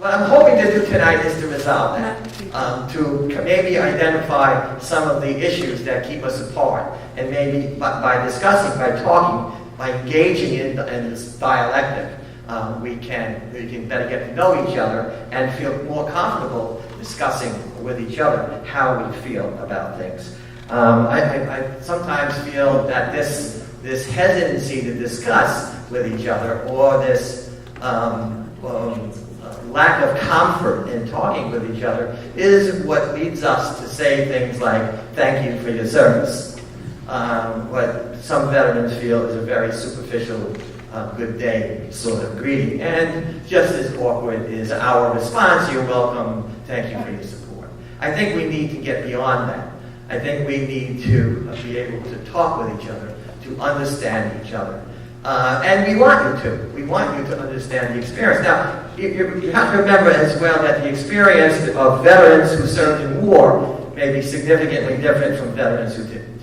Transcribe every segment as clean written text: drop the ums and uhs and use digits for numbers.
what I'm hoping to do tonight is to resolve that, to maybe identify some of the issues that keep us apart, and maybe by discussing, by talking, by engaging in this dialectic, we can better get to know each other and feel more comfortable discussing with each other how we feel about things. I sometimes feel that this hesitancy to discuss with each other, or this lack of comfort in talking with each other, is what leads us to say things like, "Thank you for your service." What some veterans feel is a very superficial good day sort of greeting. And just as awkward is our response, "You're welcome, thank you for your support." I think we need to get beyond that. I think we need to be able to talk with each other, to understand each other. And we want you to. We want you to understand the experience. Now, you have to remember as well that the experience of veterans who served in war may be significantly different from veterans who didn't.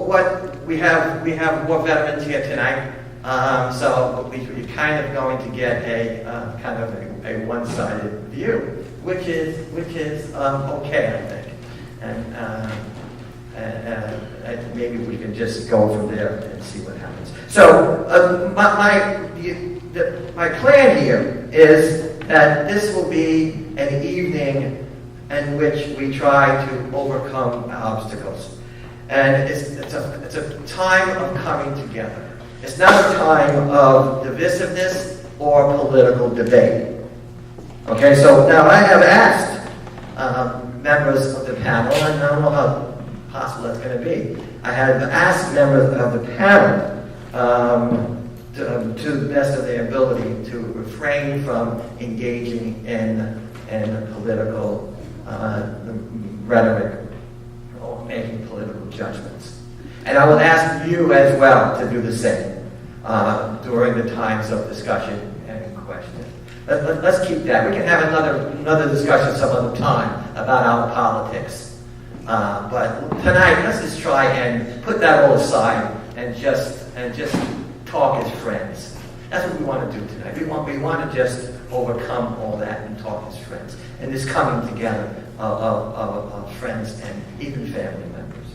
What we have more veterans here tonight, so we're kind of going to get a kind of a one-sided view, which is okay, I think, and maybe we can just go from there and see what happens. So my plan here is that this will be an evening in which we try to overcome obstacles. And it's a time of coming together. It's not a time of divisiveness or political debate. Okay, so now I have asked members of the panel, and I don't know how possible that's going to be. I have asked members of the panel to the best of their ability to refrain from engaging in political rhetoric or making political judgments. And I will ask you as well to do the same during the times of discussion and question. Let's keep that. We can have another discussion some other time about our politics. But tonight, let's just try and put that all aside and just talk as friends. That's what we want to do tonight. We want to just overcome all that and talk as friends. And this coming together of friends and even family members.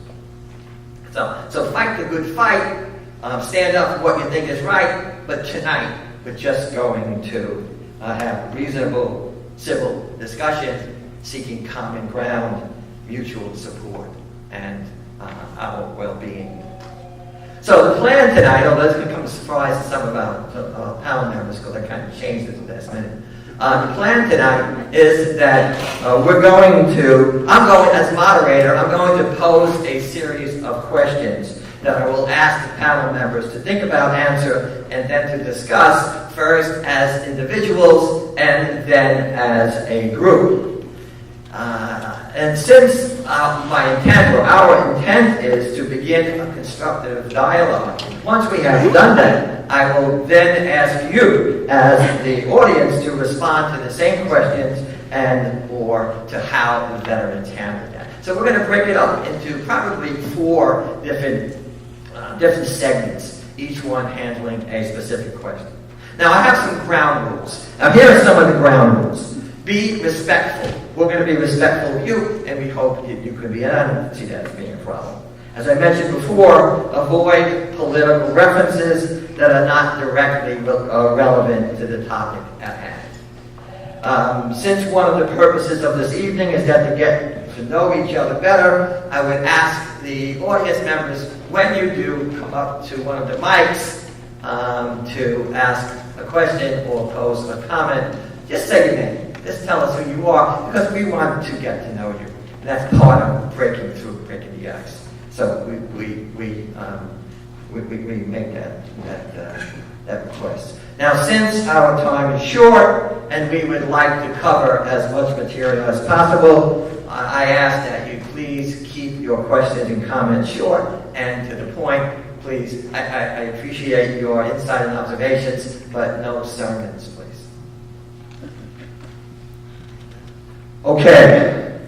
So fight the good fight. Stand up for what you think is right. But tonight, we're just going to have reasonable, civil discussion, seeking common ground, mutual support, and our well-being. So the plan tonight, although this is going to come as a surprise to some of our panel members because I kind of changed it at the last minute. The plan tonight is that I'm going, as moderator, I'm going to pose a series of questions that I will ask the panel members to think about, answer, and then to discuss, first as individuals and then as a group. And since our intent is to begin a constructive dialogue, once we have done that, I will then ask you as the audience to respond to the same questions or to how the veterans handled that. So we're going to break it up into probably 4 different segments, each one handling a specific question. Now I have some ground rules. Now here are some of the ground rules. Be respectful. We're going to be respectful of you, and we hope you can be. And I don't see that as being a problem. As I mentioned before, avoid political references that are not directly relevant to the topic at hand. Since one of the purposes of this evening is that to get to know each other better, I would ask the audience members, when you do come up to one of the mics to ask a question or pose a comment, just say your name. Just tell us who you are, because we want to get to know you. And that's part of breaking the ice. So we make that request. Now, since our time is short and we would like to cover as much material as possible, I ask that you please keep your questions and comments short and to the point. Please, I appreciate your insight and observations, but no sermons, please. Okay,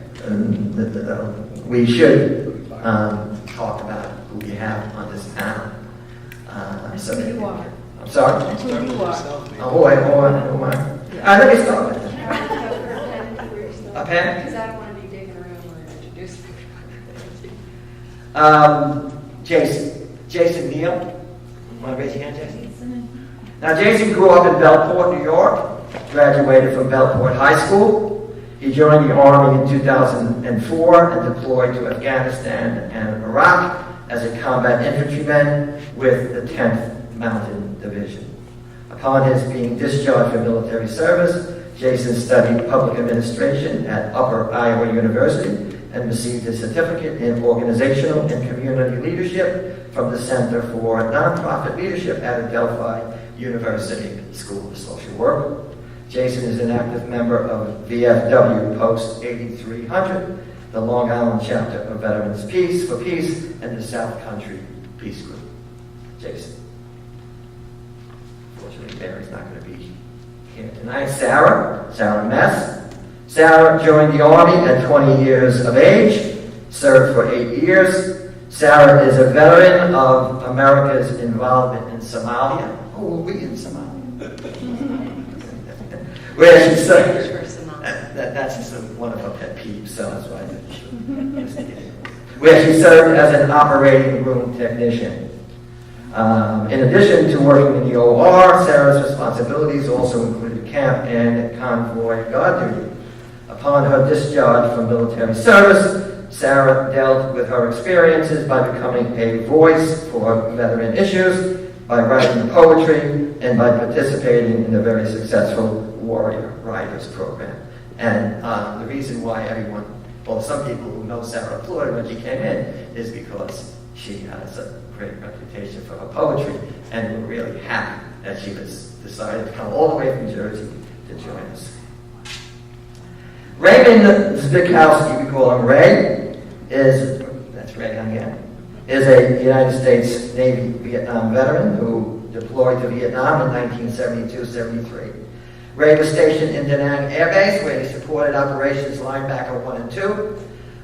we should talk about who we have on this panel. You are. Sorry? That's who you are. Who am I? Let me start with this. A pen? Because I don't want to be digging around or introducing Jason Neal. Want to raise your hand, Jason? Now, Jason grew up in Bellport, New York, graduated from Bellport High School. He joined the Army in 2004 and deployed to Afghanistan and Iraq as a combat infantryman with the 10th Mountain Division. Upon his being discharged from military service, Jason studied public administration at Upper Iowa University and received a certificate in organizational and community leadership from the Center for Nonprofit Leadership at Adelphi University School of Social Work. Jason is an active member of VFW Post 8300, the Long Island chapter of Veterans Peace for Peace, and the South Country Peace Group. Jason. Fortunately, Mary's not going to be here tonight. Sarah Mess. Sarah joined the Army at 20 years of age, served for 8 years. Sarah is a veteran of America's involvement in Somalia. Oh, were we in Somalia? Where she served. That's just one of her pet peeves, so that's why I didn't. Where she served as an operating room technician. In addition to working in the OR, Sarah's responsibilities also included camp and convoy guard duty. Upon her discharge from military service, Sarah dealt with her experiences by becoming a voice for veteran issues, by writing poetry, and by participating in the very successful Warrior Riders program. And the reason why some people who know Sarah applauded when she came in is because she has a great reputation for her poetry, and we're really happy that she decided to come all the way from Jersey to join us. Raymond Zbikowski, we call him Ray, is a United States Navy Vietnam veteran who deployed to Vietnam in 1972-73. Ray was stationed in Da Nang Air Base, where he supported Operations Linebacker 1 and 2.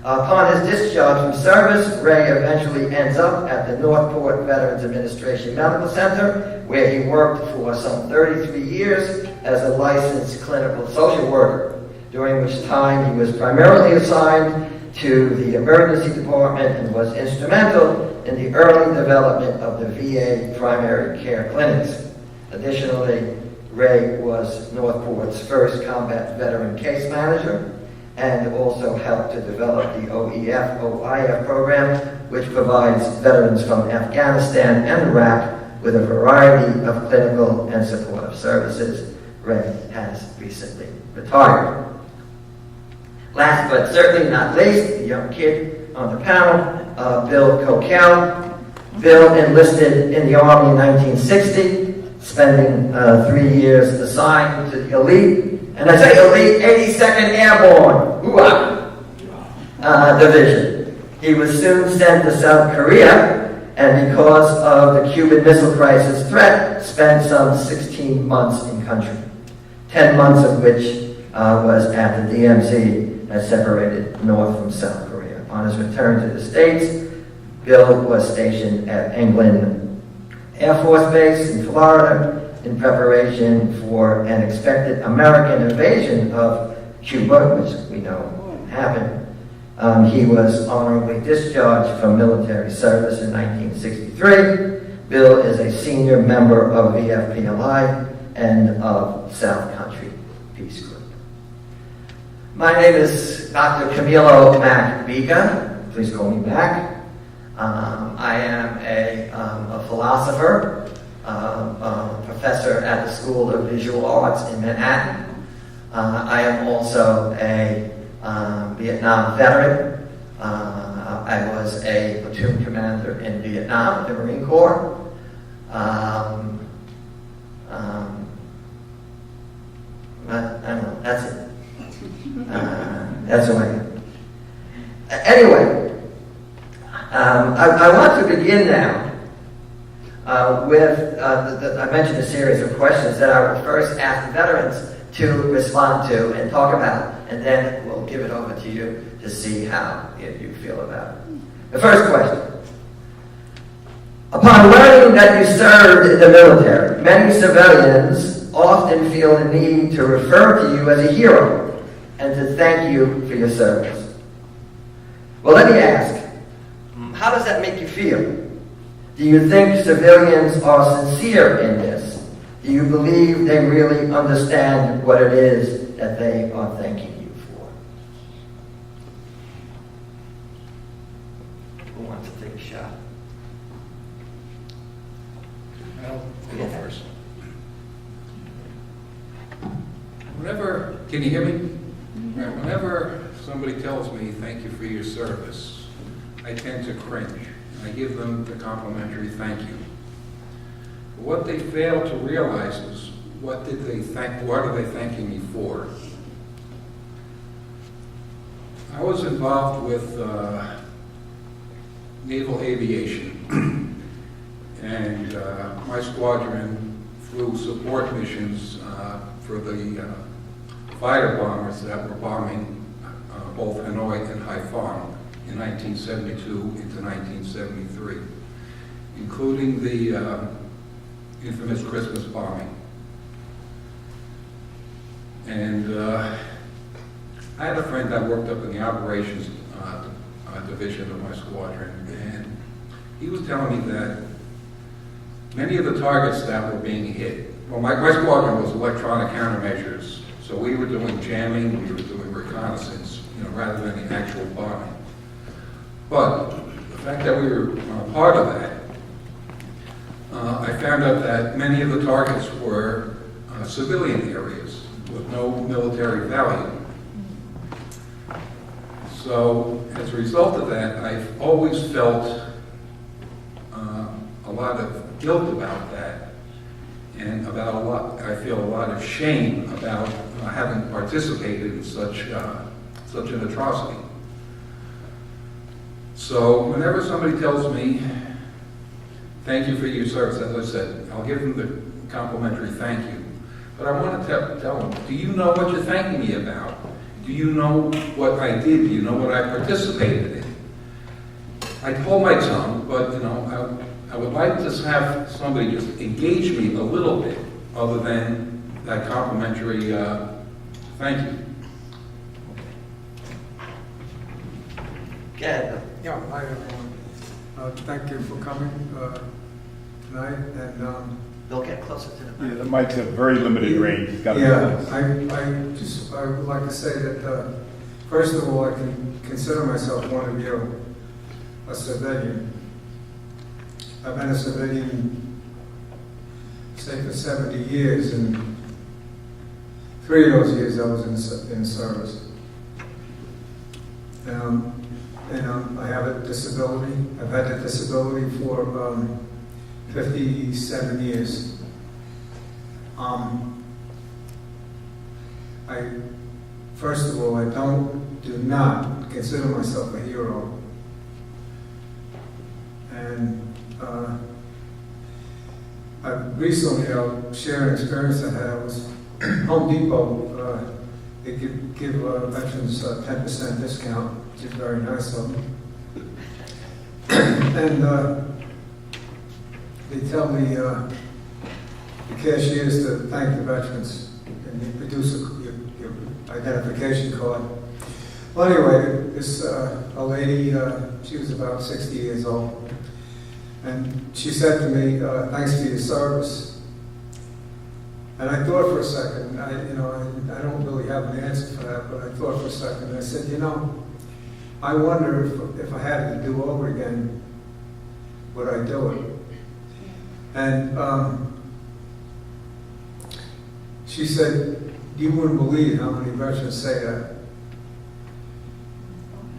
Upon his discharge from service, Ray eventually ends up at the Northport Veterans Administration Medical Center, where he worked for some 33 years as a licensed clinical social worker, during which time he was primarily assigned to the emergency department and was instrumental in the early development of the VA primary care clinics. Additionally, Ray was Northport's first combat veteran case manager and also helped to develop the OIF program, which provides veterans from Afghanistan and Iraq with a variety of clinical and supportive services. Ray has recently retired. Last but certainly not least, the young kid on the panel, Bill Coquel. Bill enlisted in the Army in 1960, spending 3 years assigned to the elite, and I say elite, 82nd Airborne Division. He was soon sent to South Korea, and because of the Cuban Missile Crisis threat, spent some 16 months in country, 10 months of which was at the DMZ that separated North from South Korea. On his return to the States, Bill was stationed at England Air Force Base in Florida in preparation for an expected American invasion of Cuba, which we know happened. He was honorably discharged from military service in 1963. Bill is a senior member of VFPLI and of South Country Peace Group. My name is Dr. Camilo MacBega. Please call me Mac. I am a philosopher, professor at the School of Visual Arts in Manhattan. I am also a Vietnam veteran. I was a platoon commander in Vietnam, the Marine Corps. I don't know, that's it. That's who I am. Anyway, I want to begin now with, I mentioned a series of questions that I will first ask the veterans to respond to and talk about, and then we'll give it over to you to see how you feel about it. The first question. Upon learning that you served in the military, many civilians often feel the need to refer to you as a hero and to thank you for your service. Well, let me ask, how does that make you feel? Do you think civilians are sincere in this? Do you believe they really understand what it is that they are thanking you for? Who wants to take a shot? I'll go first. Can you hear me? Right, whenever somebody tells me thank you for your service, I tend to cringe. I give them the complimentary thank you. But what they fail to realize is what are they thanking me for? I was involved with naval aviation, and my squadron flew support missions for the fighter bombers that were bombing both Hanoi and Haiphong in 1972 into 1973, including the infamous Christmas bombing. And I had a friend that worked up in the operations division of my squadron, and he was telling me that many of the targets that were being hit, well, my squadron was electronic countermeasures, so we were doing jamming, we were doing reconnaissance, rather than the actual bombing. But the fact that we were part of that, I found out that many of the targets were civilian areas with no military value. So as a result of that, I've always felt a lot of guilt about that, and I feel a lot of shame about having participated in such an atrocity. So whenever somebody tells me, thank you for your service, as I said, I'll give them the complimentary thank you. But I want to tell them, do you know what you're thanking me about? Do you know what I did? Do you know what I participated in? I hold my tongue, but I would like to have somebody just engage me a little bit, other than that complimentary thank you. Good. Yeah, thank you for coming tonight, and Bill, get closer to the Yeah, mic. the mic's a very limited range. It's got to be yeah, honest. I would like to say that first of all, I can consider myself one of you, a civilian. I've been a civilian, say, for 70 years, and 3 of those years I was in service. I have a disability. I've had a disability for 57 years. First of all, I do not consider myself a hero. And I recently, I'll share an experience I had. I was Home Depot. They give veterans a 10% discount, which is very nice of them. And they tell the cashiers to thank the veterans, and you produce your identification card. Well, anyway, this a lady, she was about 60 years old, and she said to me, "Thanks for your service." And I thought for a second. I don't really have an answer for that, but I thought for a second. And I said, I wonder if I had to do over again, would I do it? And she said, "You wouldn't believe how many veterans say that."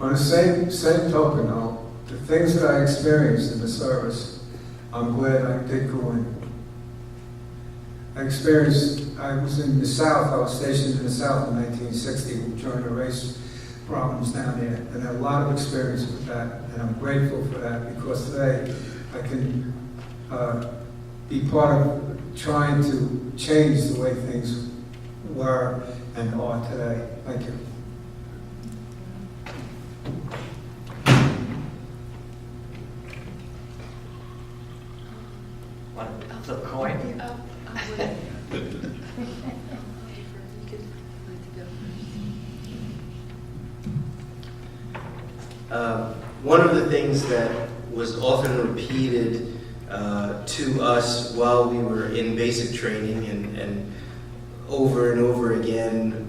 On the same token, though, the things that I experienced in the service, I'm glad I did go in. I was in the South. I was stationed in the South in 1960 during the race problems down there, and I had a lot of experience with that, and I'm grateful for that, because today I can be part of trying to change the way things were and are today. Thank you. What, the coin? one of the things that was often repeated to us while we were in basic training and over again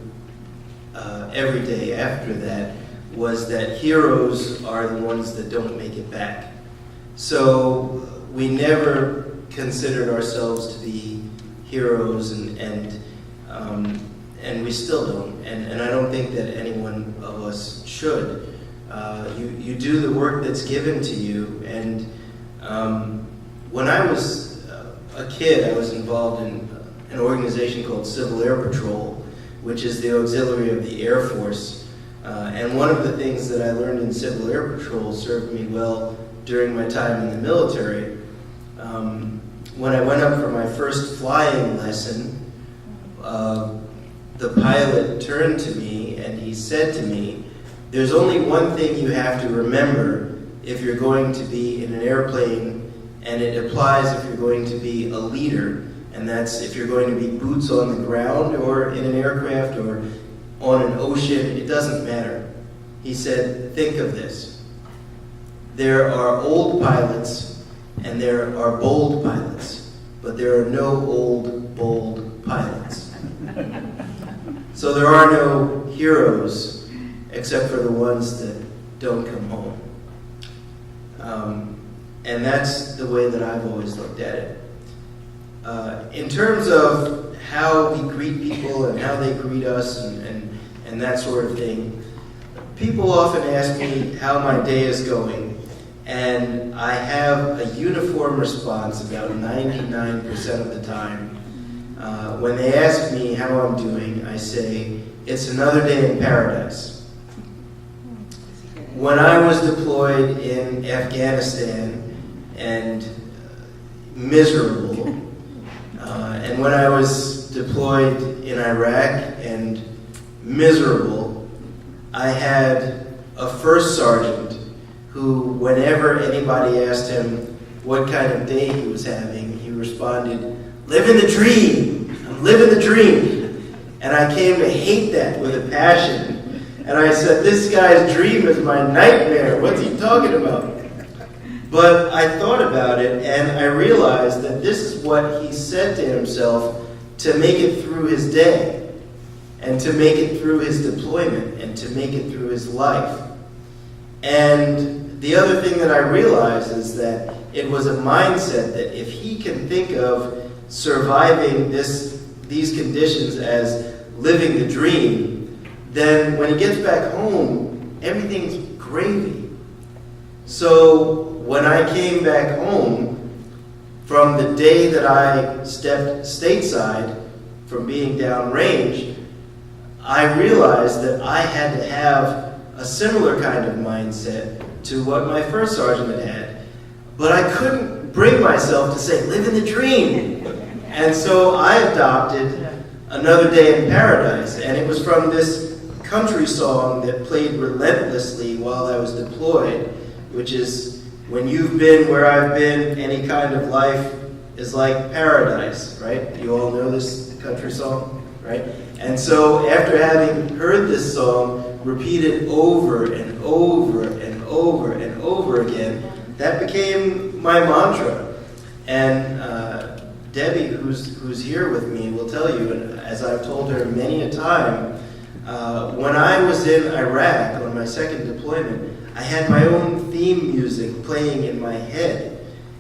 every day after that was that heroes are the ones that don't make it back. So we never considered ourselves to be heroes, and we still don't, and I don't think that any one of us should. You do the work that's given to you, and when I was a kid, I was involved in an organization called Civil Air Patrol, which is the auxiliary of the Air Force. And one of the things that I learned in Civil Air Patrol served me well during my time in the military. When I went up for my first flying lesson, the pilot turned to me and he said to me, "There's only one thing you have to remember if you're going to be in an airplane, and it applies if you're going to be a leader, and that's if you're going to be boots on the ground or in an aircraft or on an ocean, it doesn't matter." He said, "Think of this. There are old pilots and there are bold pilots, but there are no old, bold pilots." So there are no heroes except for the ones that don't come home. And that's the way that I've always looked at it. In terms of how we greet people and how they greet us and that sort of thing, people often ask me how my day is going, and I have a uniform response about 99% of the time. When they ask me how I'm doing, I say, "It's another day in paradise." When I was deployed in Afghanistan and miserable, and when I was deployed in Iraq and miserable, I had a first sergeant who, whenever anybody asked him what kind of day he was having, he responded, "Living the dream, I'm living the dream." And I came to hate that with a passion. And I said, "This guy's dream is my nightmare. What's he talking about?" But I thought about it, and I realized that this is what he said to himself to make it through his day, and to make it through his deployment, and to make it through his life. And the other thing that I realized is that it was a mindset that if he can think of surviving these conditions as living the dream, then when he gets back home, everything's gravy. So when I came back home, from the day that I stepped stateside from being downrange, I realized that I had to have a similar kind of mindset to what my first sergeant had. But I couldn't bring myself to say, "Live in the dream." And so I adopted Another Day in Paradise, and it was from this country song that played relentlessly while I was deployed, which is, "When you've been where I've been, any kind of life is like paradise," right? You all know this country song, right? And so after having heard this song repeated over and over and over and over again, that became my mantra. And Debbie, who's here with me, will tell you, and as I've told her many a time, when I was in Iraq on my second deployment, I had my own theme music playing in my head.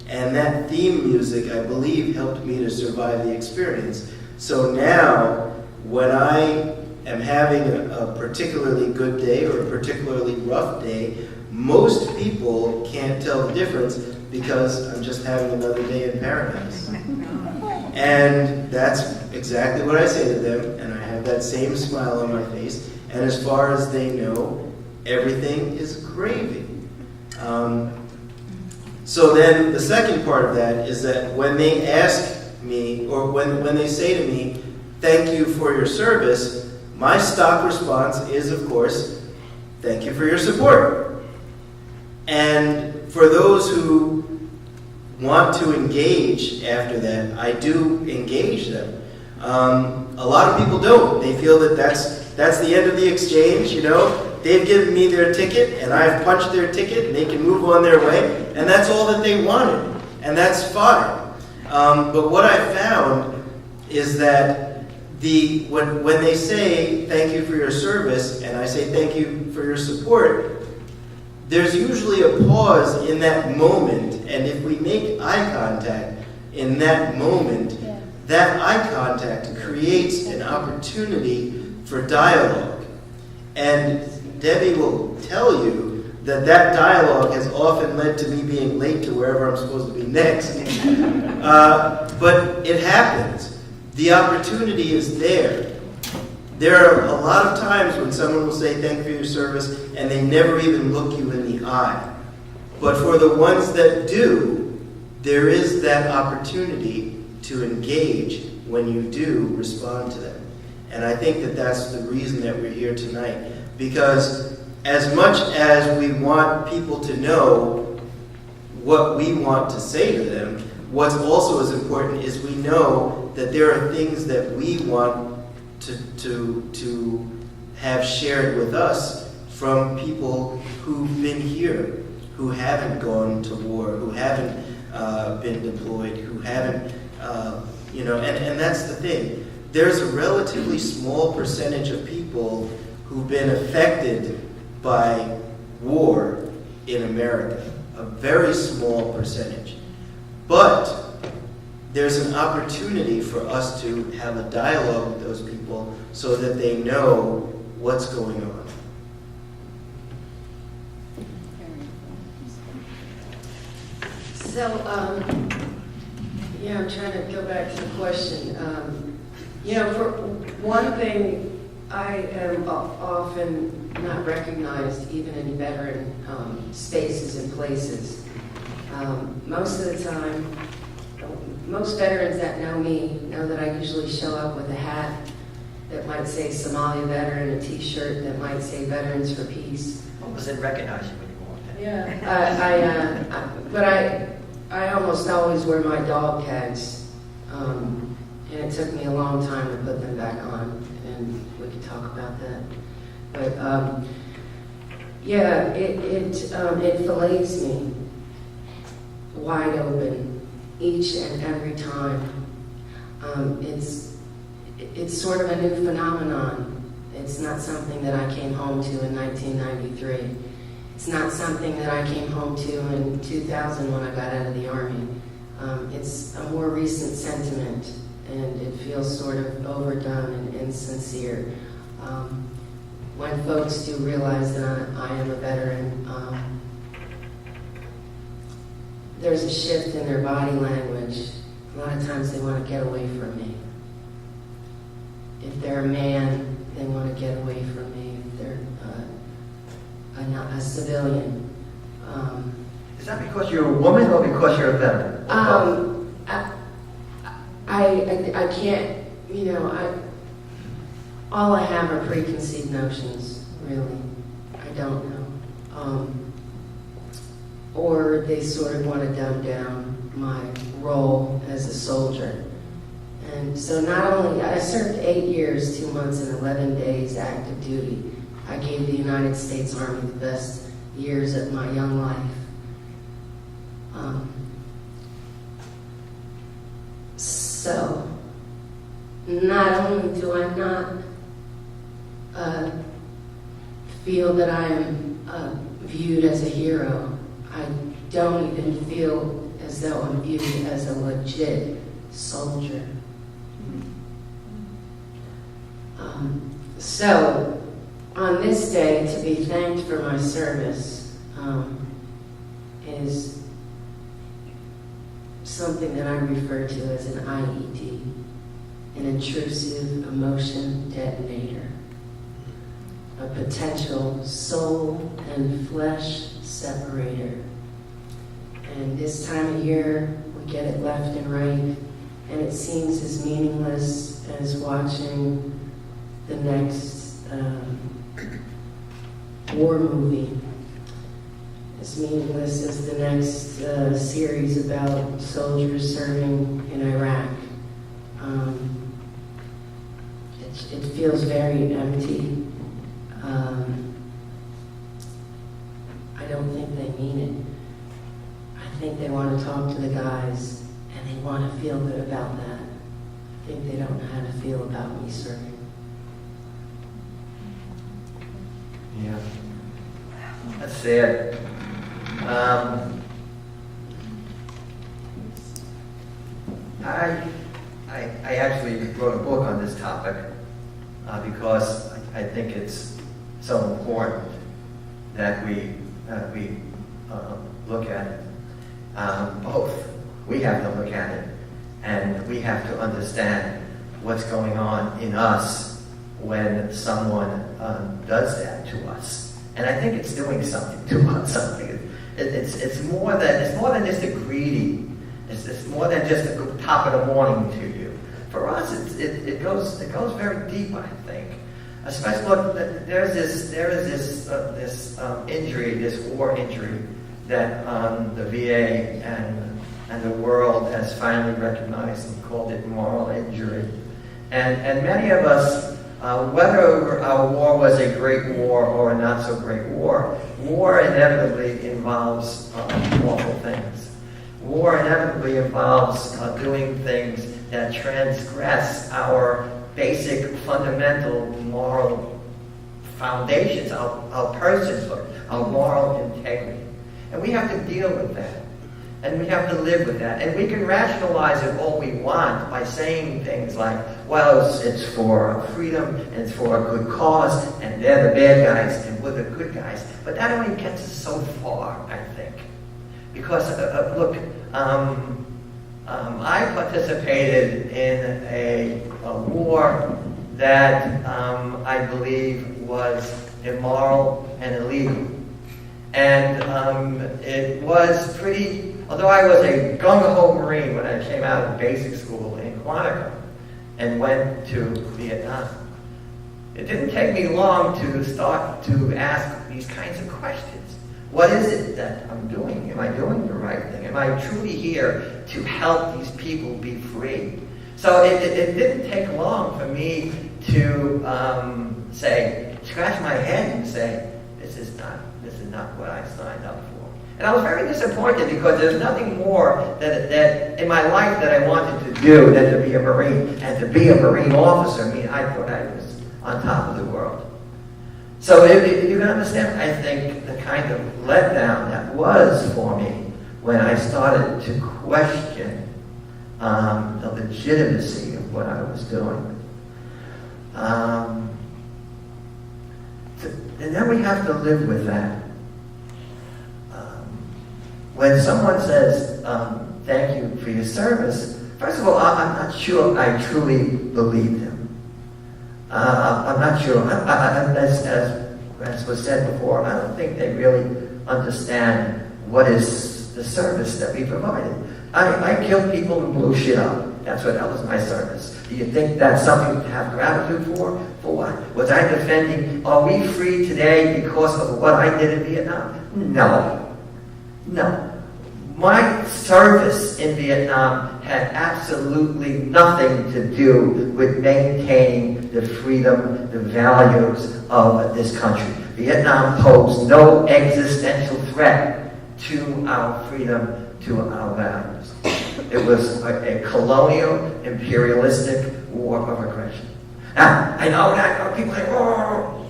And that theme music, I believe, helped me to survive the experience. So now, when I am having a particularly good day or a particularly rough day, most people can't tell the difference because I'm just having another day in paradise. And that's exactly what I say to them, and I have that same smile on my face. And as far as they know, everything is gravy. So then the second part of that is that when they ask me, or when they say to me, "Thank you for your service," my stock response is, of course, "Thank you for your support." And for those who want to engage after that, I do engage them. A lot of people don't. They feel that that's the end of the exchange, you know. they've given me their ticket, and I've punched their ticket, and they can move on their way, and that's all that they wanted, and that's fine. But what I found is that when they say thank you for your service, and I say thank you for your support, there's usually a pause in that moment, and if we make eye contact in that moment, that eye contact creates an opportunity for dialogue. And Debbie will tell you that dialogue has often led to me being late to wherever I'm supposed to be next. But it happens. The opportunity is there. There are a lot of times when someone will say thank you for your service and they never even look you in the eye. But for the ones that do, there is that opportunity to engage when you do respond to them. And I think that that's the reason that we're here tonight. Because as much as we want people to know what we want to say to them, what's also as important is we know that there are things that we want to have shared with us from people who've been here, who haven't gone to war, who haven't been deployed, who haven't, and that's the thing. There's a relatively small percentage of people who've been affected by war in America, a very small percentage. But there's an opportunity for us to have a dialogue with those people so that they know what's going on. So, I'm trying to go back to the question. For one thing, I am often not recognized even in veteran spaces and places. Most of the time, most veterans that know me know that I usually show up with a hat that might say Somalia veteran, a t-shirt that might say Veterans for Peace. What was it recognize you when you walked in? Yeah. I almost always wear my dog tags, and it took me a long time to put them back on, and we could talk about that. But it fillets me wide open each and every time. It's sort of a new phenomenon. It's not something that I came home to in 1993. It's not something that I came home to in 2000 when I got out of the Army. It's a more recent sentiment, and it feels sort of overdone and insincere. When folks do realize that I am a veteran, there's a shift in their body language. A lot of times they want to get away from me. If they're a man, they want to get away from me. If they're a civilian. Is that because you're a woman or because you're a veteran? I can't, all I have are preconceived notions, really. I don't know. Or they sort of want to dumb down my role as a soldier. And so not only, I served 8 years, 2 months, and 11 days active duty. I gave the United States Army the best years of my young life. So, not only do I not feel that I am viewed as a hero, I don't even feel as though I'm viewed as a legit soldier. So, on this day, to be thanked for my service is something that I refer to as an IED, an intrusive emotion detonator, a potential soul and flesh separator. And this time of year, we get it left and right, and it seems as meaningless as watching the next war movie, as meaningless as the next series about soldiers serving in Iraq. It feels very empty. think they want to talk to the guys, and they want to feel good about that. I think they don't know how to feel about me serving. Yeah. That's sad. I actually wrote a book on this topic because I think it's so important that we look at it. Both. We have to look at it, and we have to understand what's going on in us when someone does that to us. And I think it's doing something to us. It's more than just a greedy. It's more than just a good top of the morning to you. For us, it goes very deep, I think. Especially, look, there is this injury, this war injury that the VA and the world has finally recognized and called it moral injury. And many of us, whether our war was a great war or a not so great war, war inevitably involves awful things. War inevitably involves doing things that transgress our basic fundamental moral foundations, our personhood, our moral integrity. And we have to deal with that. And we have to live with that. And we can rationalize it all we want by saying things like, well, it's for freedom, and it's for a good cause, and they're the bad guys, and we're the good guys. But that only gets us so far, I think. Because, look, I participated in a war that I believe was immoral and illegal. And it was pretty, although I was a gung-ho Marine when I came out of basic school in Quantico and went to Vietnam, it didn't take me long to start to ask these kinds of questions. What is it that I'm doing? Am I doing the right thing? Am I truly here to help these people be free? So it didn't take long for me to scratch my head and say, this is not what I signed up for. And I was very disappointed because there's nothing more that in my life that I wanted to do than to be a Marine and to be a Marine officer. I mean, I thought I was on top of the world. So if you can understand, I think, the kind of letdown that was for me when I started to question the legitimacy of what I was doing. And then we have to live with that. When someone says, thank you for your service, first of all, I'm not sure I truly believe them. I'm not sure. As was said before, I don't think they really understand what is the service that we provided. I killed people and blew shit up. That was my service. Do you think that's something to have gratitude for? For what? Was I defending, are we free today because of what I did in Vietnam? No. My service in Vietnam had absolutely nothing to do with maintaining the freedom, the values of this country. Vietnam posed no existential threat to our freedom, to our values. It was a colonial, imperialistic war of aggression. Now, I know people say, oh,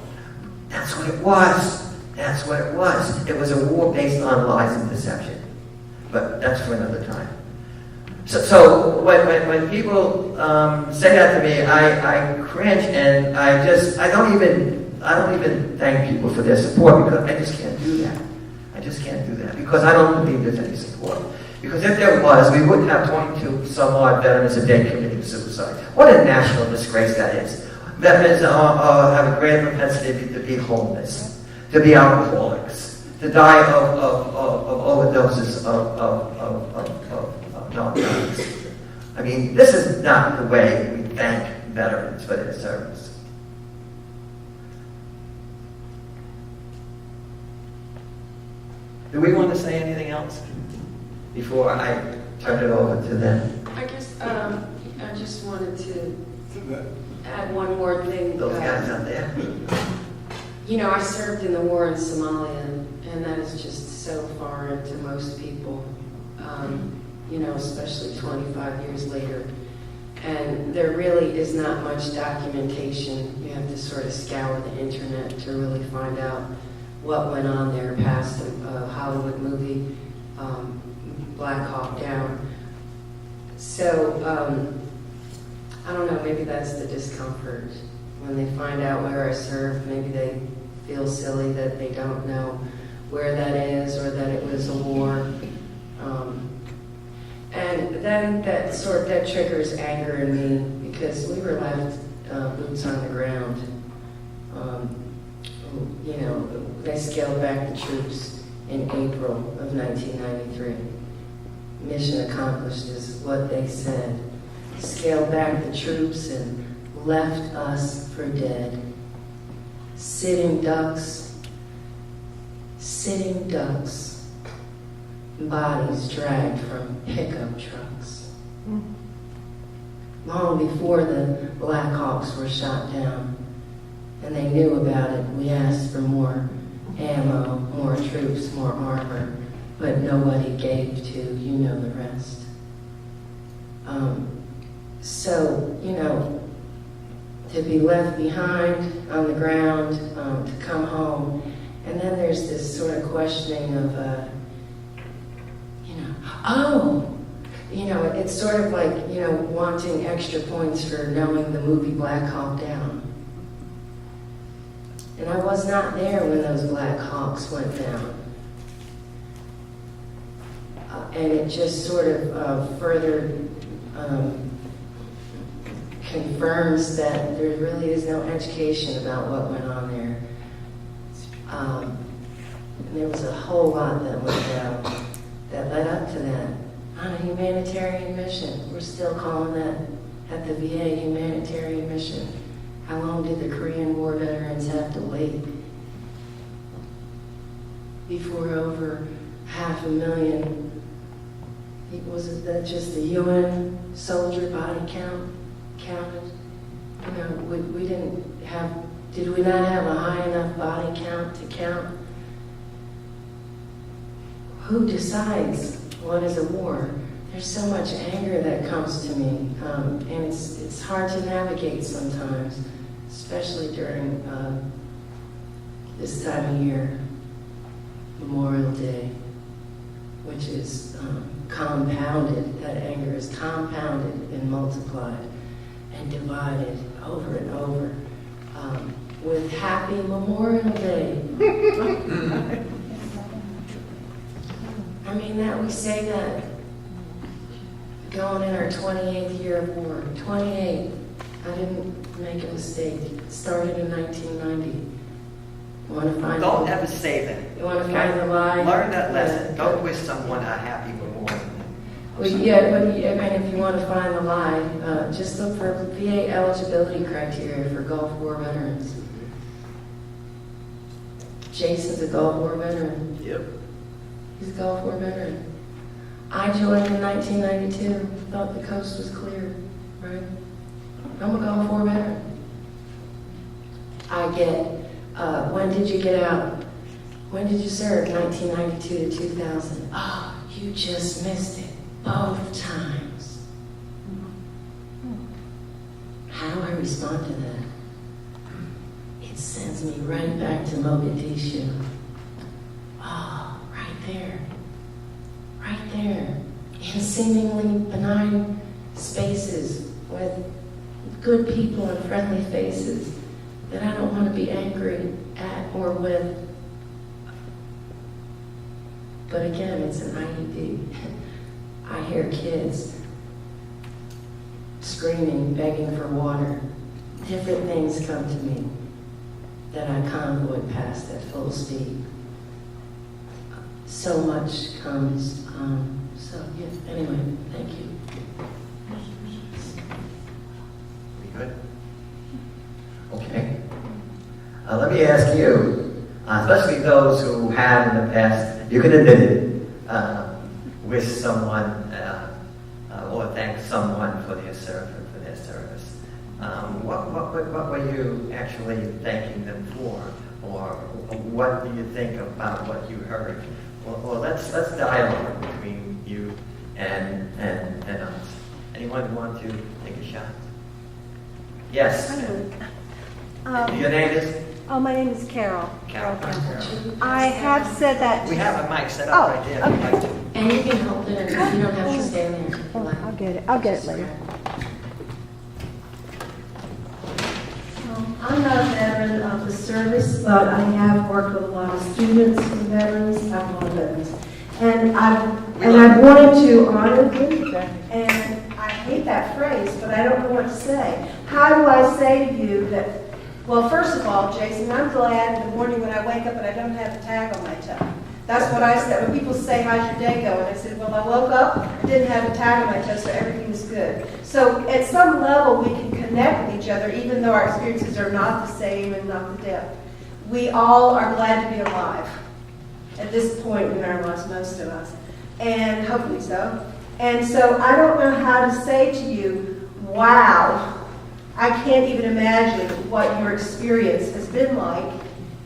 that's what it was. That's what it was. It was a war based on lies and deception. But that's for another time. So when people say that to me, I cringe, and I don't even thank people for their support, because I just can't do that. I just can't do that because I don't believe there's any support. Because if there was, we wouldn't have 22 some odd veterans a day committing suicide. What a national disgrace that is. Veterans have a greater propensity to be homeless, to be alcoholics, to die of overdoses of narcotics. I mean, this is not the way we thank veterans for their service. Do we want to say anything else before I turn it over to them? I guess I just wanted to add one more thing. Those guys out there? You know, I served in the war in Somalia, and that is just so foreign to most people. especially 25 years later. And there really is not much documentation. You have to sort of scour the internet to really find out what went on there past the Hollywood movie, Black Hawk Down. So, I don't know, maybe that's the discomfort. When they find out where I served, maybe they feel silly that they don't know where that is or that it was a war. And then that triggers anger in me because we were left boots on the ground. They scaled back the troops in April of 1993. Mission accomplished is what they said. Scaled back the troops and left us for dead. Sitting ducks, bodies dragged from pickup trucks. Long before the Black Hawks were shot down, and they knew about it, we asked for more ammo, more troops, more armor, but nobody gave to, the rest. To be left behind on the ground, to come home, and then there's this sort of questioning of, it's sort of like, wanting extra points for knowing the movie Black Hawk Down. And I was not there when those Black Hawks went down. And it just sort of further confirms that there really is no education about what went on there. And there was a whole lot that went down that led up to that. On a humanitarian mission. We're still calling that at the VA humanitarian mission. How long did the Korean War veterans have to wait before over 500,000, was it that just the UN soldier body count counted? We didn't have, did we not have a high enough body count to count? Who decides what is a war? There's so much anger that comes to me, and it's hard to navigate sometimes, especially during this time of year, Memorial Day, which is compounded. That anger is compounded and multiplied and divided over and over with Happy Memorial Day. I mean, that we say that going in our 28th year of war. 28. I didn't make a mistake. It started in 1990. You want to find Don't ever say that. You want to find the lie? Learn that lesson. Don't wish someone a happy memorial. Well, yeah, but if you want to find the lie, just look for VA eligibility criteria for Gulf War veterans. Jason's a Gulf War veteran. Yep. He's a Gulf War veteran. I joined in 1992, thought the coast was clear, right? I'm a Gulf War veteran. I get, when did you get out? When did you serve? 1992 to 2000. Oh, you just missed it. Both times. How do I respond to that? It sends me right back to Mogadishu. Oh, right there. Right there. In seemingly benign spaces with good people and friendly faces that I don't want to be angry at or with. But again, it's an IED. I hear kids screaming, begging for water. Different things come to me that I convoy past at full speed. So much comes. Anyway, thank you. We good? Okay. Let me ask you, especially those who have in the past, you can admit it, wish someone or thank someone for their service. What were you actually thanking them for, or what do you think about what you heard? Well, let's dialogue between you and us. Anyone want to take a shot? Yes. Your name is? Oh, my name is Carol. Carol. I have said that. We have a mic set up right there. If you'd like to. And you can hold it, and you don't have to stand there. if you Oh, like. I'll get it. I'll get it later. I'm not a veteran of the service, but I have worked with a lot of students and veterans. I'm one of those. And I wanted to honor them, and I hate that phrase, but I don't know what to say. How do I say to you that, well, first of all, Jason, I'm glad in the morning when I wake up and I don't have a tag on my toe. That's what I said. When people say, how's your day going? I said, well, I woke up, I didn't have a tag on my toe, so everything was good. So at some level, we can connect with each other, even though our experiences are not the same and not the depth. We all are glad to be alive at this point in our lives, most of us, and hopefully so. And so I don't know how to say to you, wow, I can't even imagine what your experience has been like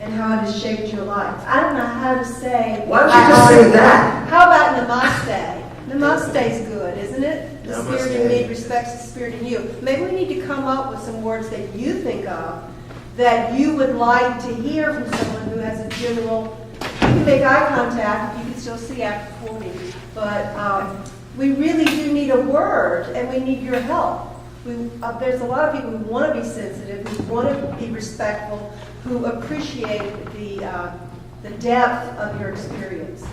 and how it has shaped your life. I don't know how to say. Why don't you just say that? How about namaste? Namaste's good, isn't it? The Namaste. spirit in me respects the spirit in you. Maybe we need to come up with some words that you think of that you would like to hear from someone who has a general. You can make eye contact if you can still see after 40, but we really do need a word, and we need your help. There's a lot of people who want to be sensitive, who want to be respectful, who appreciate the depth of your experience.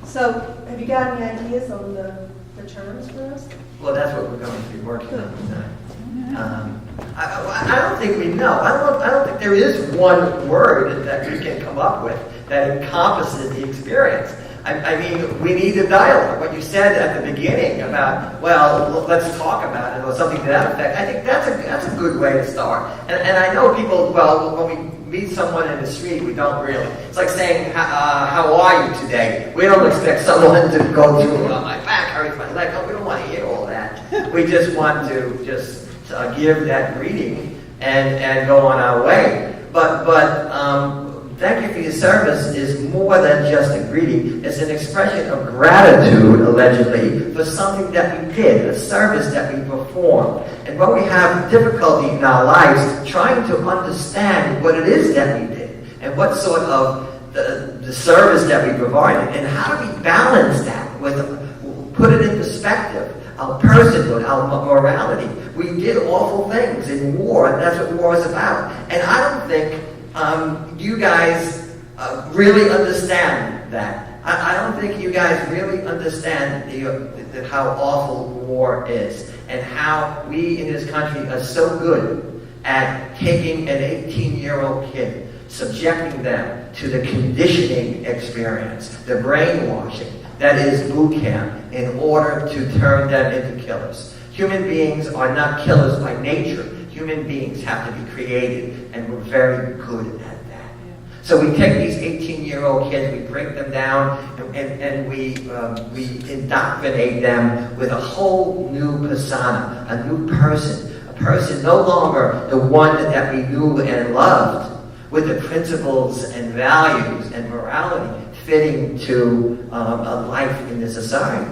So, have you got any ideas on the terms for us? Well, that's what we're going to be working on tonight. I don't think we know. I don't think there is one word that we can come up with that encompasses the experience. I mean, we need a dialogue. What you said at the beginning about, well, let's talk about it, or something to that effect, I think that's a good way to start. And I know people, well, when we meet someone in the street, we don't really. It's like saying, how are you today? We don't expect someone to go through, my back hurts, my leg. No, we don't want to hear all that. We just want to just give that greeting and go on our way. But thank you for your service is more than just a greeting. It's an expression of gratitude, allegedly, for something that we did, a service that we performed. And when we have difficulty in our lives trying to understand what it is that we did and what sort of the service that we provided, and how do we balance that with, put it in perspective, our personhood, our morality. We did awful things in war, and that's what war is about. And I don't think you guys really understand that. I don't think you guys really understand how awful war is, and how we in this country are so good at taking an 18-year-old kid, subjecting them to the conditioning experience, the brainwashing that is boot camp, in order to turn them into killers. Human beings are not killers by nature. Human beings have to be created, and we're very good at that. So we take these 18-year-old kids, we break them down, and we indoctrinate them with a whole new persona, a new person, a person no longer the one that we knew and loved, with the principles and values and morality fitting to a life in this society.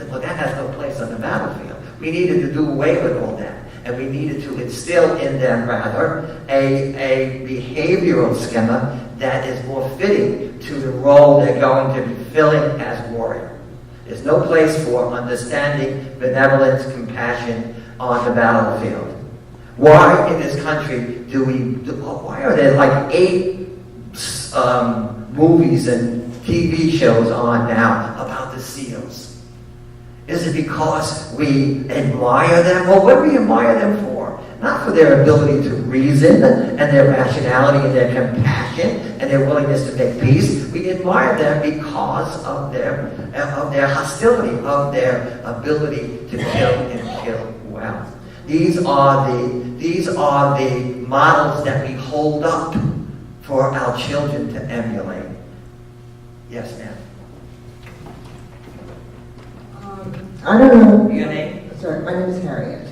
Well, that has no place on the battlefield. We needed to do away with all that. And we needed to instill in them, rather, a behavioral schema that is more fitting to the role they're going to be filling as warrior. There's no place for understanding, benevolence, compassion on the battlefield. Why in this country why are there like 8 movies and TV shows on now about the SEALs? Is it because we admire them? Well, what do we admire them for? Not for their ability to reason and their rationality and their compassion and their willingness to make peace. We admire them because of their hostility, of their ability to kill and kill well. These are the models that we hold up for our children to emulate. Yes, ma'am. I don't know. Your name? Sorry, my name is Harriet.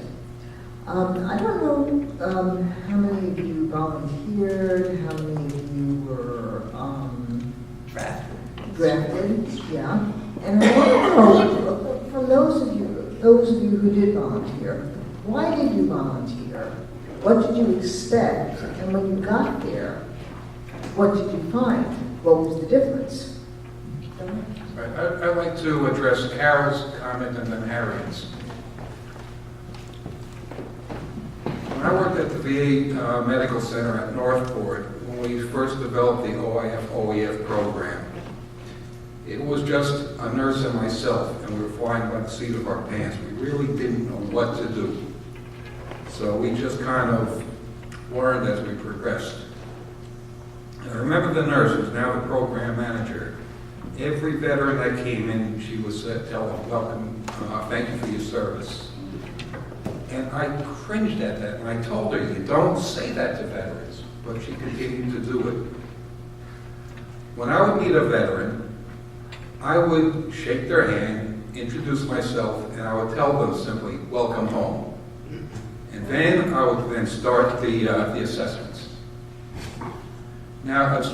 I don't know how many of you volunteered, how many of you were drafted, yeah. And I want to know volunteer. Why did you volunteer? What did you expect? And when you got there, what did you find? What was the difference? Right. I'd like to address Carol's comment and then Harriet's. When I worked at the VA Medical Center at Northport, when we first developed the OIF-OEF program, it was just a nurse and myself, and we were flying by the seat of our pants. We really didn't know what to do. So we just kind of learned as we progressed. And I remember the nurse, who's now the program manager. Every veteran that came in, she would tell them, welcome, thank you for your service. And I cringed at that, and I told her, you don't say that to veterans, but she continued to do it. When I would meet a veteran, I would shake their hand, introduce myself, and I would tell them simply, welcome home. And then I would then start the assessments. Now, as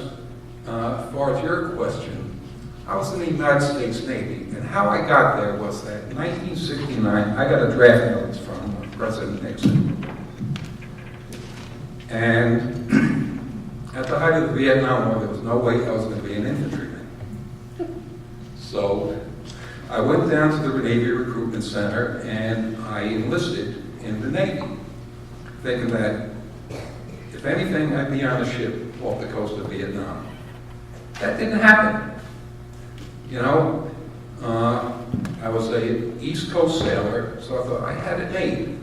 far as your question, I was in the United States Navy, and how I got there was that in 1969, I got a draft notice from President Nixon. And at the height of the Vietnam War, there was no way I was going to be an infantryman. So I went down to the Navy Recruitment Center, and I enlisted in the Navy, thinking that, if anything, I'd be on a ship off the coast of Vietnam. That didn't happen. You know, I was an East Coast sailor, so I thought I had it made.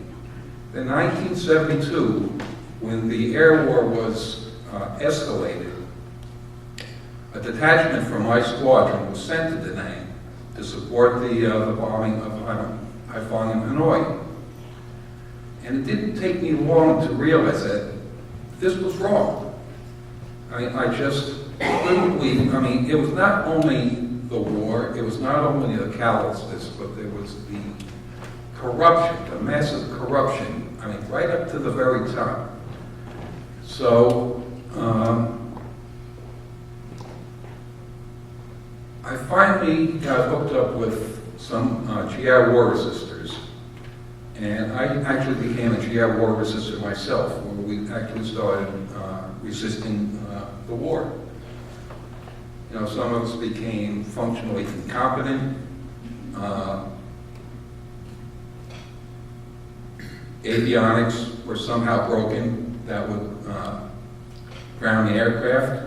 In 1972, when the air war was escalated, a detachment from my squadron was sent to Da Nang to support the bombing of Haiphong and Hanoi. And it didn't take me long to realize that this was wrong. I mean, I just couldn't believe, I mean, it was not only the war, it was not only the callousness, but there was the corruption, the massive corruption, I mean, right up to the very top. So, I finally got hooked up with some GI war resistors, and I actually became a GI war resistor myself, where we actually started resisting the war. You know, some of us became functionally incompetent. Avionics were somehow broken that would ground the aircraft.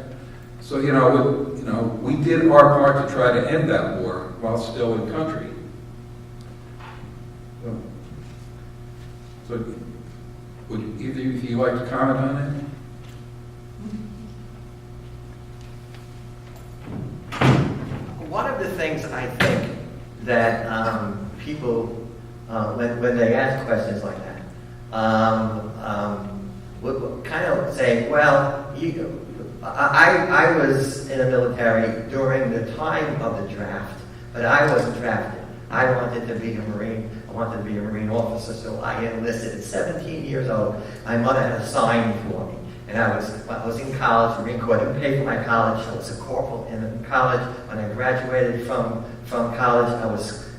So, you know, we did our part to try to end that war while still in country. So, would either of you like to comment on that? One of the things I think that people, when they ask questions like that, would kind of say, well, I was in the military during the time of the draft, but I wasn't drafted. I wanted to be a Marine. I wanted to be a Marine officer, so I enlisted at 17 years old. My mother had a sign for me. And I was in college, Marine Corps, didn't pay for my college. I was a corporal in college. When I graduated from college,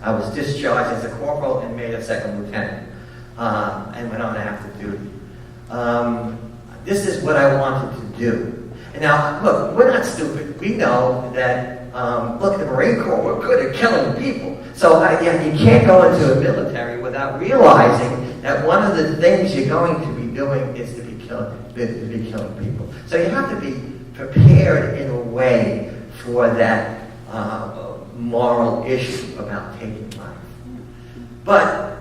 I was discharged as a corporal and made a second lieutenant, and went on active duty. This is what I wanted to do. And now, look, we're not stupid. We know that, look, the Marine Corps, we're good at killing people. So you can't go into the military without realizing that one of the things you're going to be doing is to be killing people. So you have to be prepared in a way for that moral issue about taking life. But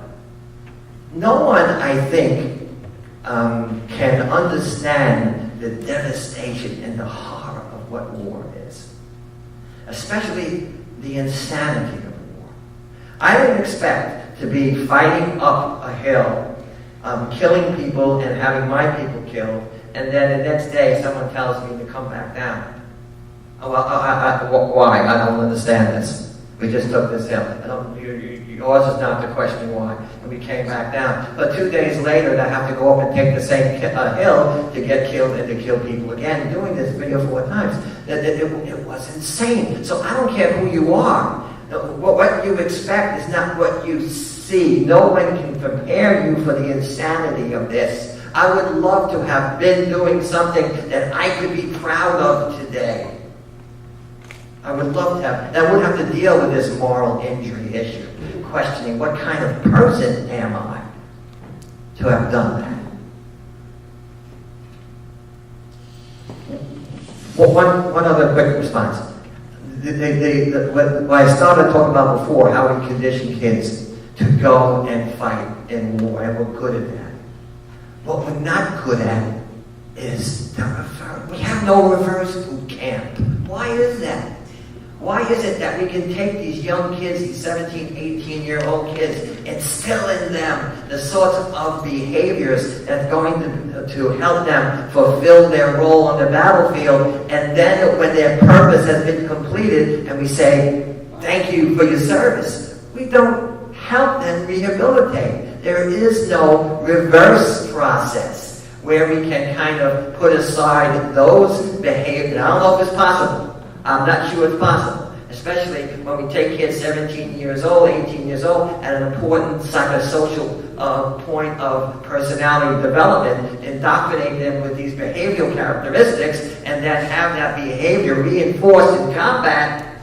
no one, I think, can understand the devastation and the horror of what war is, especially the insanity of war. I didn't expect to be fighting up a hill, killing people and having my people killed, and then the next day someone tells me to come back down. Why? I don't understand this. We just took this hill. Yours is not the question why. And we came back down. But 2 days later, I have to go up and take the same hill to get killed and to kill people again, doing this 3 or 4 times. It was insane. So I don't care who you are. What you expect is not what you see. see. No one can prepare you for the insanity of this. I would love to have been doing something that I could be proud of today. I would love to have. I wouldn't have to deal with this moral injury issue, questioning what kind of person am I to have done that. Well, one other quick response. What I started talking about before, how we condition kids to go and fight in war, and we're good at that. What we're not good at is the reverse. We have no reverse boot camp. Why is that? Why is it that we can take these young kids, these 17, 18-year-old kids, instill in them the sorts of behaviors that's going to help them fulfill their role on the battlefield, and then when their purpose has been completed, and we say, thank you for your service, we don't help them rehabilitate. There is no reverse process where we can kind of put aside those behaviors. I don't know if it's possible. I'm not sure it's possible, especially when we take kids 17 years old, 18 years old, at an important psychosocial point of personality development, indoctrinate them with these behavioral characteristics, and then have that behavior reinforced in combat.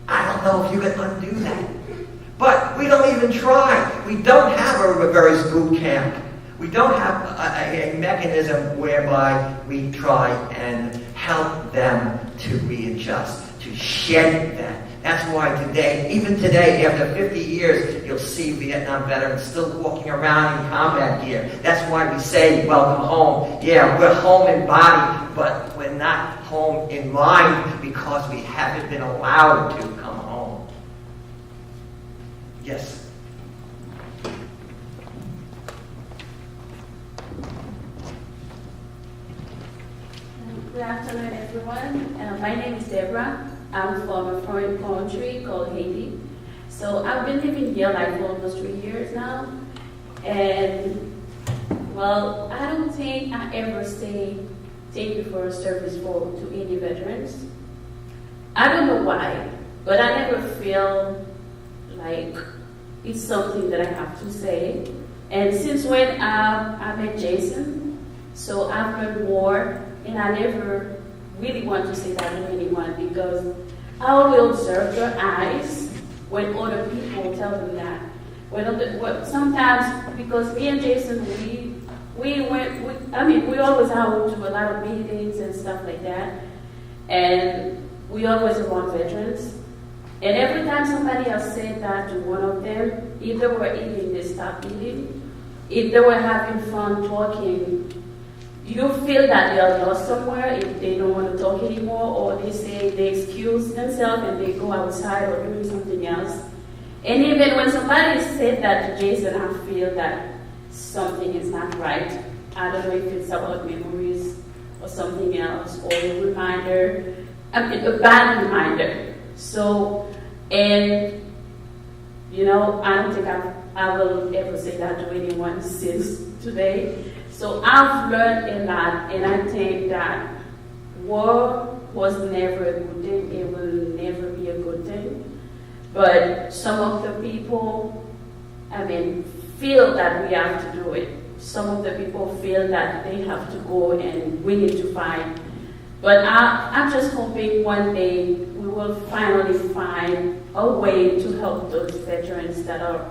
I don't know if you can undo that. But we don't even try. We don't have a reverse boot camp. We don't have a mechanism whereby we try and help them to readjust, to shed that. That's why today, even today, after 50 years, you'll see Vietnam veterans still walking around in combat gear. That's why we say, welcome home. Yeah, we're home in body, but we're not home in mind because we haven't been allowed to come home. Yes? Good afternoon, everyone. My name is Deborah. I'm from a foreign country called Haiti. So I've been living here like for almost 3 years now. And, well, I don't think I ever say thank you for service to any veterans. I don't know why, but I never feel like it's something that I have to say. And since when I met Jason, so I've learned more. And I never really want to say that to anyone because I always observe their eyes when other people tell them that. Sometimes, because me and Jason, we always out to a lot of meetings and stuff like that. And we always among veterans. And every time somebody else said that to one of them, if they were eating, they stopped eating. If they were having fun talking, you feel that they are lost somewhere if they don't want to talk anymore, or they say they excuse themselves and they go outside or doing something else. And even when somebody said that to Jason, I feel that something is not right. I don't know if it's about memories or something else, or a reminder, a bad reminder. So, and I don't think I will ever say that to anyone since today. So I've learned a lot, and I think that war was never a good thing. It will never be a good thing. But some of the people, feel that we have to do it. Some of the people feel that they have to go and we need to fight. But I'm just hoping one day we will finally find a way to help those veterans that are,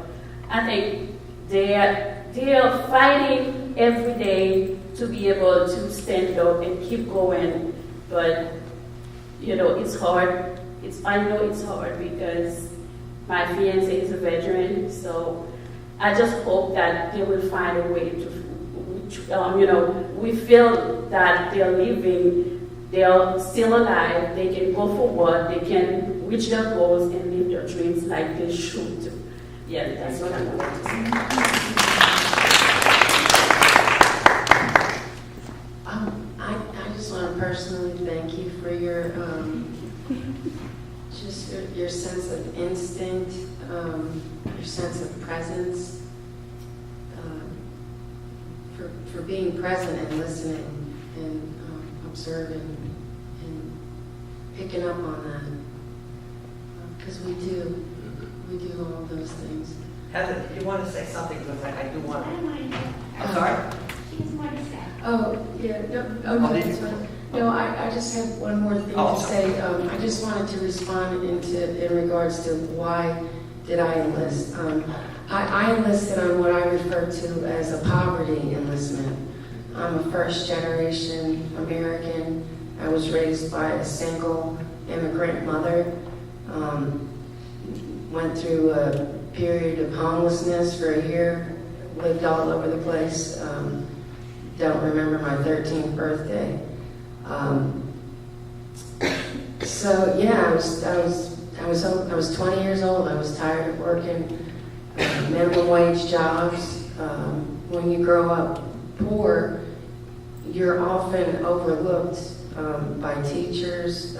I think, they are fighting every day to be able to stand up and keep going. But, it's hard. I know it's hard because my fiance is a veteran, so I just hope that they will find a way to, we feel that they're living, they are still alive, they can go for work, they can reach their goals and live their dreams like they should. Yeah, that's what I want to say. I just want to personally thank you for your your sense of instinct, your sense of presence, for being present and listening and observing and picking up on that, because we do all those things. Heather, you want to say something? Because I do want I to. don't mind. I'm sorry? She has more to say. Oh, yeah, no, Oh, did that's you? fine. No, I just have one more thing Oh, to say. I just wanted to respond in regards to why did I enlist. I enlisted on what I refer to as a poverty enlistment. I'm a first generation American. I was raised by a single immigrant mother. Went through a period of homelessness for a year, lived all over the place. Don't remember my 13th birthday. So yeah, I was 20 years old. I was tired of working minimum wage jobs. When you grow up poor, you're often overlooked by teachers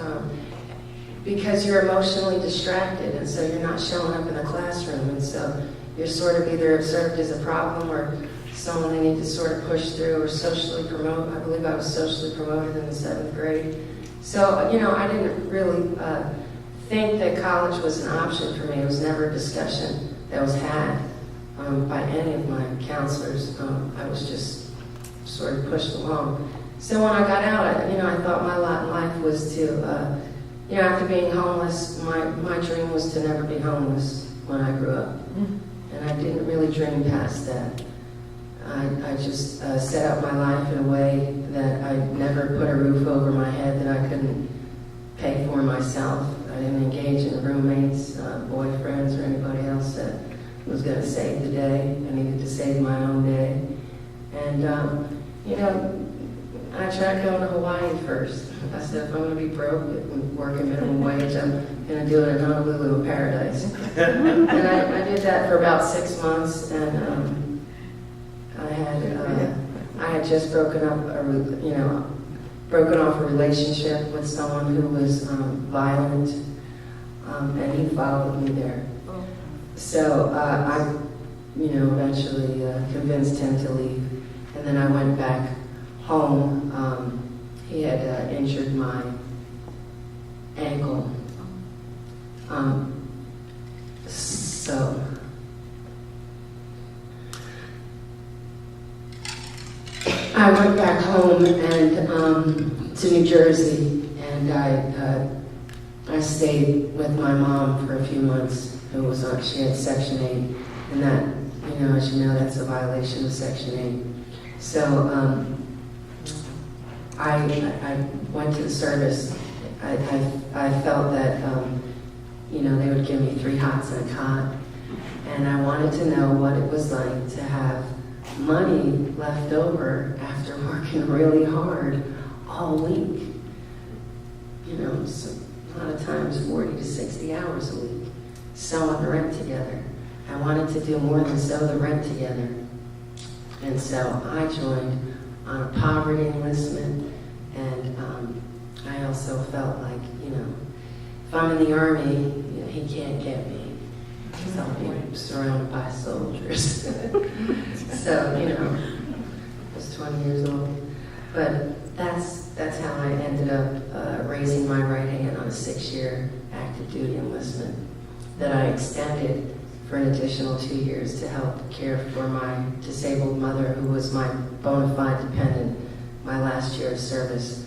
because you're emotionally distracted, and so you're not showing up in the classroom, and so you're sort of either observed as a problem or someone they need to sort of push through or socially promote. I believe I was socially promoted in the 7th grade. So, I didn't really think that college was an option for me. It was never a discussion that was had by any of my counselors. I was just sort of pushed along. So when I got out, I thought my lot in life was to, after being homeless, my dream was to never be homeless when I grew up. And I didn't really dream past that. I just set up my life in a way that I never put a roof over my head that I couldn't pay for myself. I didn't engage in roommates, boyfriends, or anybody else that was going to save the day. I needed to save my own day. And, I tried going to Hawaii first. I said, if I'm going to be broke and working minimum wage, I'm going to do it in Honolulu in paradise. And I did that for about 6 months, and I had just broken off a relationship with someone who was violent, and he followed me there. So I, eventually convinced him to leave, and then I went back home. He had injured my ankle, so. I went back home and to New Jersey, and I stayed with my mom for a few months. She had Section 8, and that, as you know, that's a violation of Section 8. So I went to the service. I felt that they would give me 3 hots and a cot, and I wanted to know what it was like to have money left over after working really hard all week. So a lot of times 40 to 60 hours a week, sewing the rent together. I wanted to do more than sew the rent together. And so I joined on a poverty enlistment, and I also felt like, if I'm in the Army, he can't get me, because I'll be surrounded by soldiers. So, I was 20 years old. But that's how I ended up raising my right hand on a 6-year active duty enlistment that I extended for an additional 2 years to help care for my disabled mother, who was my bona fide dependent, my last year of service,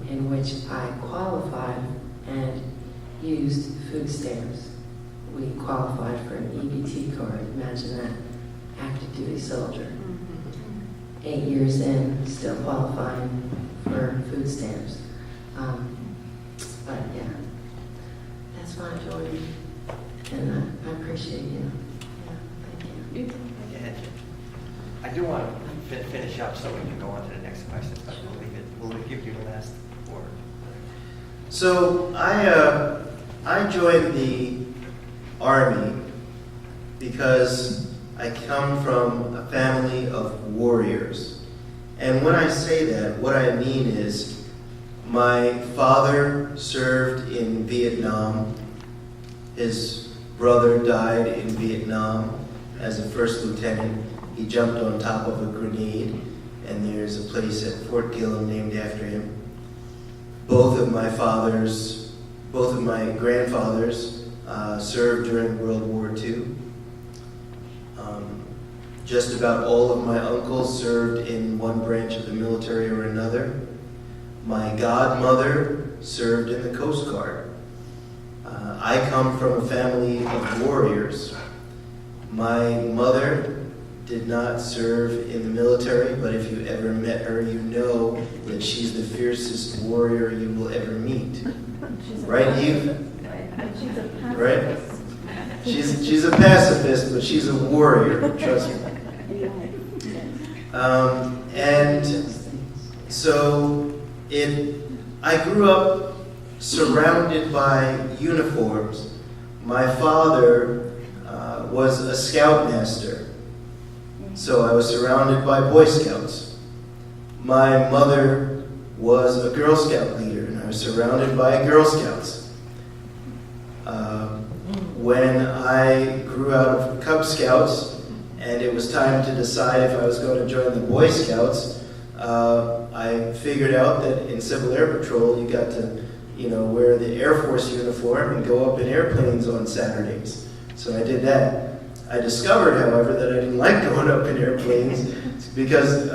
in which I qualified and used food stamps. We qualified for an EBT card. Imagine that. Active duty soldier. 8 years in, still qualifying for food stamps. But yeah, that's why I joined, and I appreciate you. Yeah, thank you. I do want to finish up so we can go on to the next question, but we'll give you the last word. So I joined the Army because I come from a family of warriors. And when I say that, what I mean is my father served in Vietnam. His brother died in Vietnam as a first lieutenant. He jumped on top of a grenade, and there's a place at Fort Gillem named after him. Both of my grandfathers served during World War II. Just about all of my uncles served in one branch of the military or another. My godmother served in the Coast Guard. I come from a family of warriors. My mother did not serve in the military, but if you ever met her, you know that she's the fiercest warrior you will ever meet. Right, Eve? She's a pacifist. Right? She's a pacifist, but she's a warrior, trust me. And so I grew up surrounded by uniforms. My father was a scoutmaster, so I was surrounded by Boy Scouts. My mother was a Girl Scout leader, and I was surrounded by Girl Scouts. When I grew out of Cub Scouts, and it was time to decide if I was going to join the Boy Scouts, I figured out that in Civil Air Patrol you got to, wear the Air Force uniform and go up in airplanes on Saturdays. So I did that. I discovered, however, that I didn't like going up in airplanes because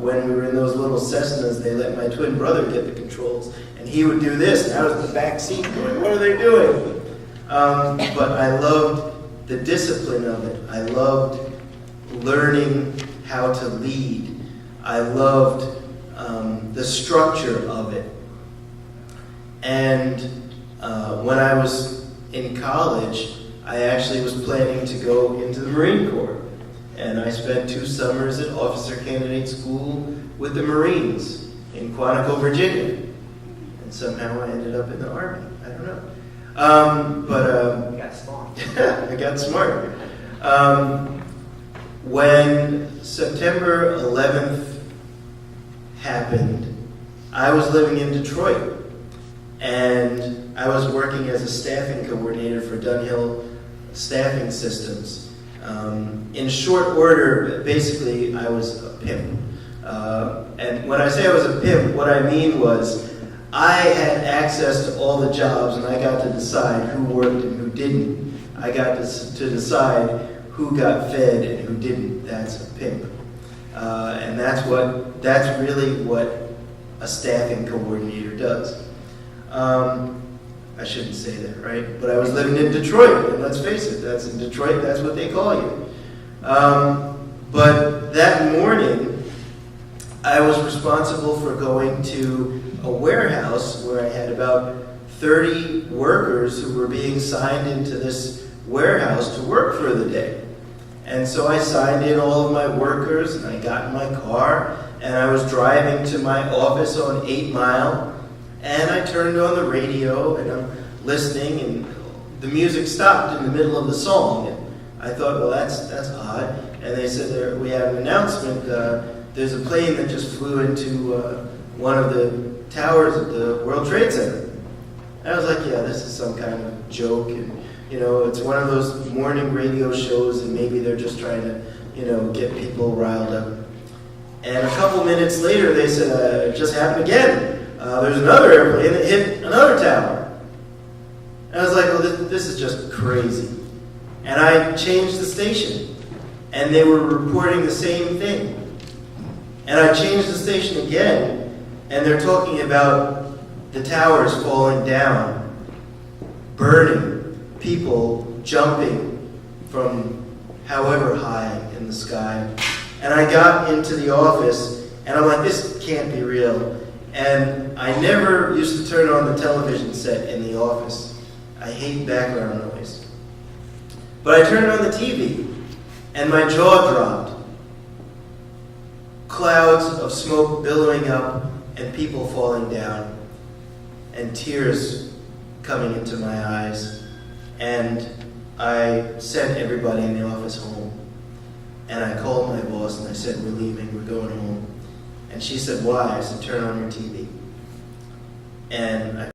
when we were in those little Cessnas, they let my twin brother get the controls, and he would do this, and I was in the back seat going, what are they doing? But I loved the discipline of it. I loved learning how to lead. I loved the structure of it. And when I was in college, I actually was planning to go into the Marine Corps. And I spent 2 summers at Officer Candidate School with the Marines in Quantico, Virginia. And somehow I ended up in the Army. I don't know. You got smart. I got smart. When September 11th happened, I was living in Detroit, and I was working as a staffing coordinator for Dunhill Staffing Systems. In short order, basically, I was a pimp. And when I say I was a pimp, what I mean was I had access to all the jobs, and I got to decide who worked and who didn't. I got to decide who got fed and who didn't. That's a pimp. And that's really what a staffing coordinator does. I shouldn't say that, right? But I was living in Detroit, and let's face it, that's in Detroit, that's what they call you. But that morning, I was responsible for going to a warehouse where I had about 30 workers who were being signed into this warehouse to work for the day. And so I signed in all of my workers, and I got in my car, and I was driving to my office on 8 Mile, and I turned on the radio, and I'm listening, and the music stopped in the middle of the song. And I thought, well, that's odd. And they said, we have an announcement. There's a plane that just flew into one of the towers of the World Trade Center. And I was like, yeah, this is some kind of joke. And, it's one of those morning radio shows, and maybe they're just trying to, get people riled up. And a couple minutes later, they said, it just happened again. There's another airplane that hit another tower. And I was like, well, this is just crazy. And I changed the station, and they were reporting the same thing. And I changed the station again, and they're talking about the towers falling down, burning, people jumping from however high in the sky. And I got into the office, and I'm like, this can't be real. And I never used to turn on the television set in the office. I hate background noise. But I turned on the TV, and my jaw dropped. Clouds of smoke billowing up, and people falling down, and tears coming into my eyes. And I sent everybody in the office home. And I called my boss, and I said, we're leaving, we're going home. And she said, why? I said, turn on your TV. And I